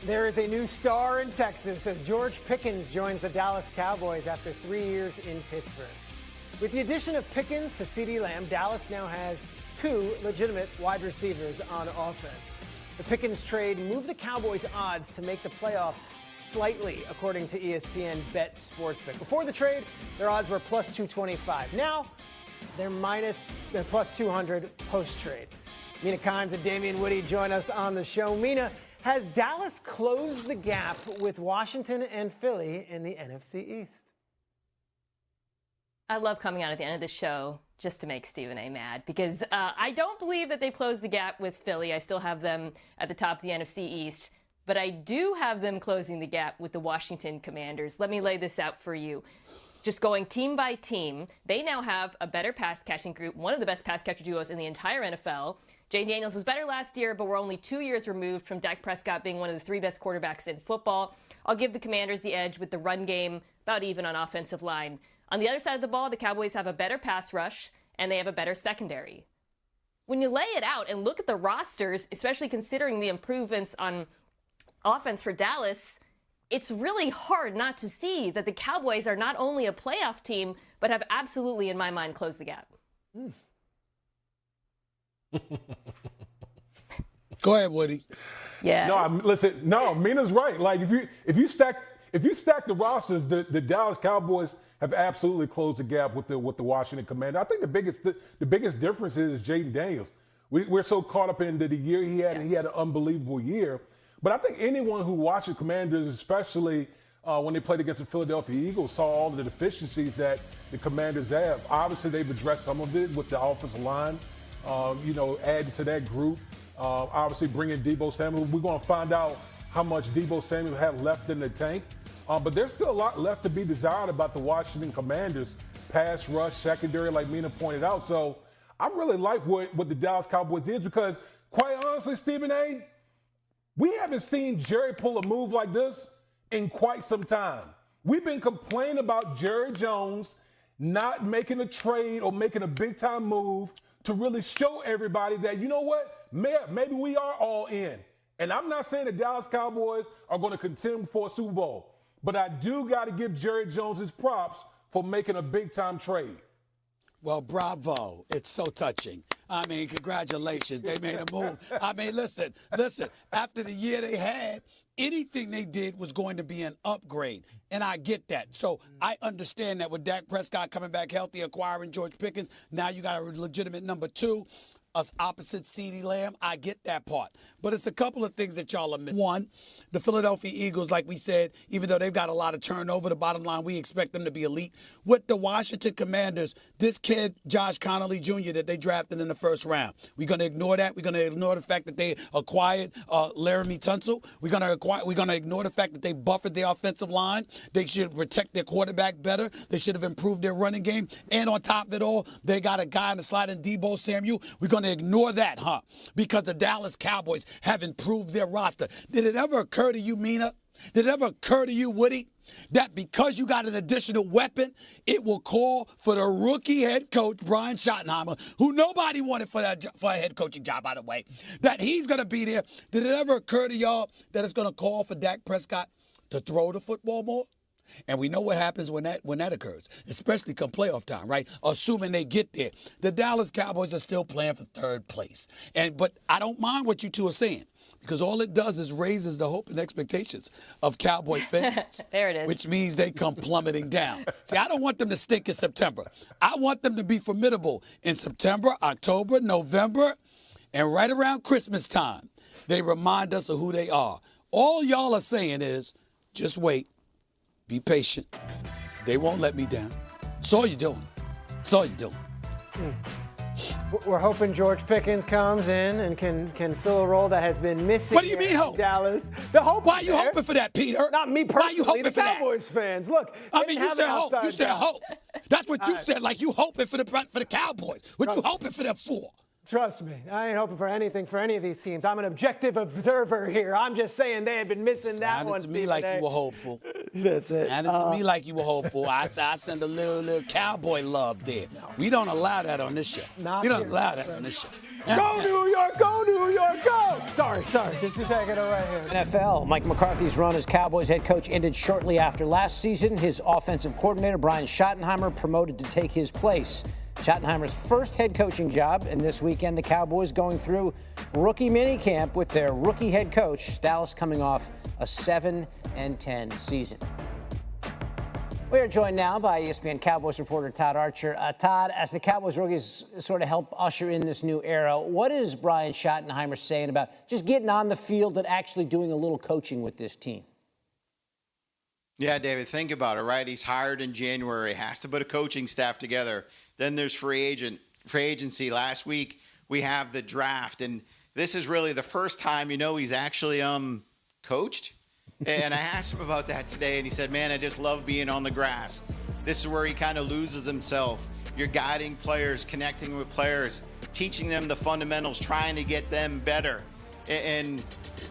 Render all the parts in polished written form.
There is a new star in Texas as George Pickens joins the Dallas Cowboys after 3 years in Pittsburgh. With the addition of Pickens to CeeDee Lamb, Dallas now has two legitimate wide receivers on offense. The Pickens trade moved the Cowboys' odds to make the playoffs slightly, according to ESPN Bet Sportsbook. Before the trade, their odds were plus 225. Now, they're plus 200 post-trade. Mina Kimes and Damian Woody join us on the show. Mina, has Dallas closed the gap with Washington and Philly in the NFC East? I love coming out at the end of the show just to make Stephen A. mad because I don't believe that they've closed the gap with Philly. I still have them at the top of the NFC East, but I do have them closing the gap with the Washington Commanders. Let me lay this out for you. Just going team by team, they now have a better pass catching group, one of the best pass catcher duos in the entire NFL. Jay Daniels was better last year, but we're only 2 years removed from Dak Prescott being one of the three best quarterbacks in football. I'll give the Commanders the edge with the run game, about even on offensive line. On the other side of the ball, the Cowboys have a better pass rush, and they have a better secondary. When you lay it out and look at the rosters, especially considering the improvements on offense for Dallas, it's really hard not to see that the Cowboys are not only a playoff team, but have absolutely, in my mind, closed the gap. Go ahead, Woody. Yeah. No, Mina's right. Like if you stack the rosters, the Dallas Cowboys have absolutely closed the gap with the Washington Commanders. I think the biggest difference is Jayden Daniels. We're so caught up in the year he had, and he had an unbelievable year. But I think anyone who watches Commanders, especially when they played against the Philadelphia Eagles, saw all of the deficiencies that the Commanders have. Obviously, they've addressed some of it with the offensive line, adding to that group. Obviously, bringing Deebo Samuel. We're going to find out how much Deebo Samuel had left in the tank. But there's still a lot left to be desired about the Washington Commanders. Pass rush, secondary, like Mina pointed out. So I really like what the Dallas Cowboys is because, quite honestly, Stephen A., we haven't seen Jerry pull a move like this in quite some time. We've been complaining about Jerry Jones not making a trade or making a big-time move to really show everybody that, you know what, maybe we are all in. And I'm not saying the Dallas Cowboys are going to contend for a Super Bowl, but I do got to give Jerry Jones his props for making a big-time trade. Well, bravo. It's so touching. I mean, congratulations. They made a move. I mean, listen. After the year they had, anything they did was going to be an upgrade, and I get that. So I understand that with Dak Prescott coming back healthy, acquiring George Pickens, now you got a legitimate number two. Us opposite CeeDee Lamb, I get that part. But it's a couple of things that y'all are missing. One, the Philadelphia Eagles, like we said, even though they've got a lot of turnover, the bottom line, we expect them to be elite. With the Washington Commanders, this kid, Josh Connolly Jr., that they drafted in the first round, we're going to ignore that. We're going to ignore the fact that they acquired Laramie Tunsil. We're going to ignore the fact that they buffered their offensive line. They should protect their quarterback better. They should have improved their running game. And on top of it all, they got a guy in the slide in Deebo Samuel. We're going to ignore that, because the Dallas Cowboys have improved their roster. Did it ever occur to you, Mina? Did it ever occur to you, Woody, that because you got an additional weapon, it will call for the rookie head coach, Brian Schottenheimer, who nobody wanted for a head coaching job, by the way, that he's going to be there? Did it ever occur to y'all that it's going to call for Dak Prescott to throw the football more? And we know what happens when that occurs, especially come playoff time, right? Assuming they get there. The Dallas Cowboys are still playing for third place. But I don't mind what you two are saying, because all it does is raises the hope and expectations of Cowboy fans. There it is. Which means they come plummeting down. See, I don't want them to stink in September. I want them to be formidable in September, October, November, and right around Christmas time. They remind us of who they are. All y'all are saying is, just wait. Be patient. They won't let me down. That's all you're doing. That's all you're doing. We're hoping George Pickens comes in and can fill a role that has been missing. What do you mean hope? Dallas. The hope. Why are you hoping for that, Peter? Not me personally. Why are you hoping the for that? Cowboys fans. Look, I mean, you said hope. You said hope. That's what you said. Like you hoping for the Cowboys. What you hoping for them for? Trust me, I ain't hoping for anything for any of these teams. I'm an objective observer here. I'm just saying they had been missing that one. Sounded to me like you were hopeful. That's it. Sounded to me like you were hopeful. I send a little cowboy love there. We don't allow that on this show. We don't allow that on this show. Go New York, go New York, go! Sorry. Just taking it right here. NFL. Mike McCarthy's run as Cowboys head coach ended shortly after last season. His offensive coordinator, Brian Schottenheimer, promoted to take his place. Schottenheimer's first head coaching job, and this weekend the Cowboys going through rookie minicamp with their rookie head coach, Dallas coming off a 7-10 season. We are joined now by ESPN Cowboys reporter Todd Archer. Todd, as the Cowboys rookies sort of help usher in this new era, what is Brian Schottenheimer saying about just getting on the field and actually doing a little coaching with this team? Yeah, David, think about it, right? He's hired in January, has to put a coaching staff together. Then there's free agency. Last week we have the draft, and this is really the first time he's actually coached. And I asked him about that today, and he said, man, I just love being on the grass. This is where he kind of loses himself. You're guiding players, connecting with players, teaching them the fundamentals, trying to get them better. And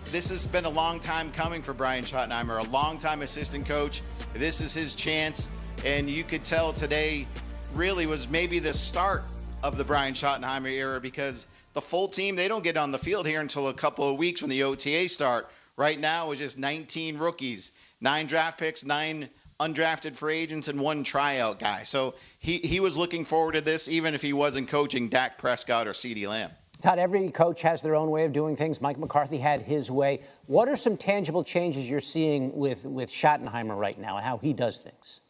this has been a long time coming for Brian Schottenheimer, a long-time assistant coach. This is his chance, and you could tell today really was maybe the start of the Brian Schottenheimer era, because the full team, they don't get on the field here until a couple of weeks when the OTA start. Right now, it's just 19 rookies, 9 draft picks, 9 undrafted free agents, and 1 tryout guy. So he was looking forward to this, even if he wasn't coaching Dak Prescott or CeeDee Lamb. Todd, every coach has their own way of doing things. Mike McCarthy had his way. What are some tangible changes you're seeing with Schottenheimer right now and how he does things?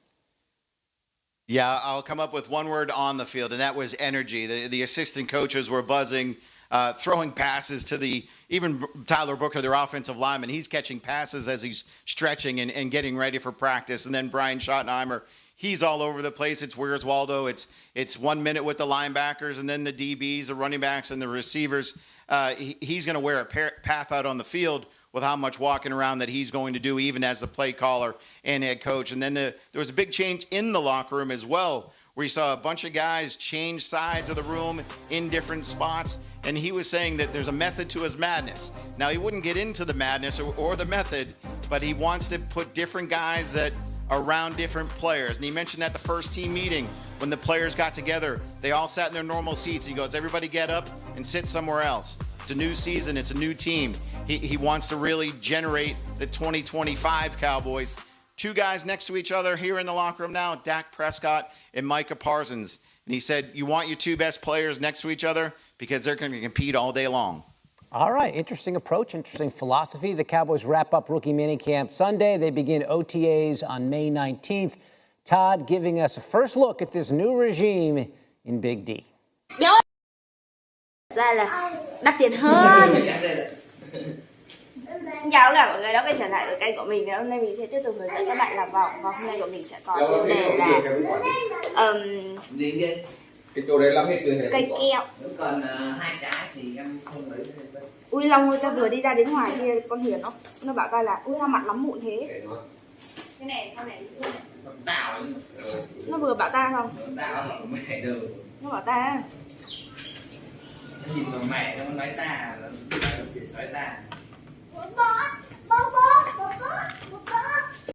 Yeah, I'll come up with one word on the field, and that was energy. The assistant coaches were buzzing, throwing passes to even Tyler Booker, their offensive lineman. He's catching passes as he's stretching and getting ready for practice. And then Brian Schottenheimer, he's all over the place. It's Where's Waldo. It's 1 minute with the linebackers, and then the DBs, the running backs, and the receivers. He's going to wear a path out on the field with how much walking around that he's going to do, even as the play caller and head coach. And then there was a big change in the locker room as well, where you saw a bunch of guys change sides of the room in different spots. And he was saying that there's a method to his madness. Now, he wouldn't get into the madness or the method, but he wants to put different guys that are around different players. And he mentioned at the first team meeting, when the players got together, they all sat in their normal seats. He goes, everybody get up and sit somewhere else. It's a new season. It's a new team. He wants to really generate the 2025 Cowboys. 2 guys next to each other here in the locker room now, Dak Prescott and Micah Parsons. And he said, you want your 2 best players next to each other because they're going to compete all day long. All right. Interesting approach, interesting philosophy. The Cowboys wrap up rookie minicamp Sunday. They begin OTAs on May 19th. Todd giving us a first look at this new regime in Big D. Ra là đắt tiền hơn. Xin chào tất cả mọi người đã quay trở lại với kênh của mình. Hôm nay mình sẽ tiếp tục hướng dẫn các bạn làm vòng. Và hôm nay của mình sẽ có chủ đề là cái chỗ đấy lắm hết chưa? cây keo. Còn 2 trái thì em không lấy. Ui Long ơi, ta vừa đi ra đến ngoài kia con Hiền nó bảo ta là ui sao mặt lắm mụn thế. Cái này con này Tao nó vừa bảo ta không? tao mẹ đâu. Nó bảo ta. Nó nhìn vào mẹ nó nói ta nó sẽ sói ta. Bố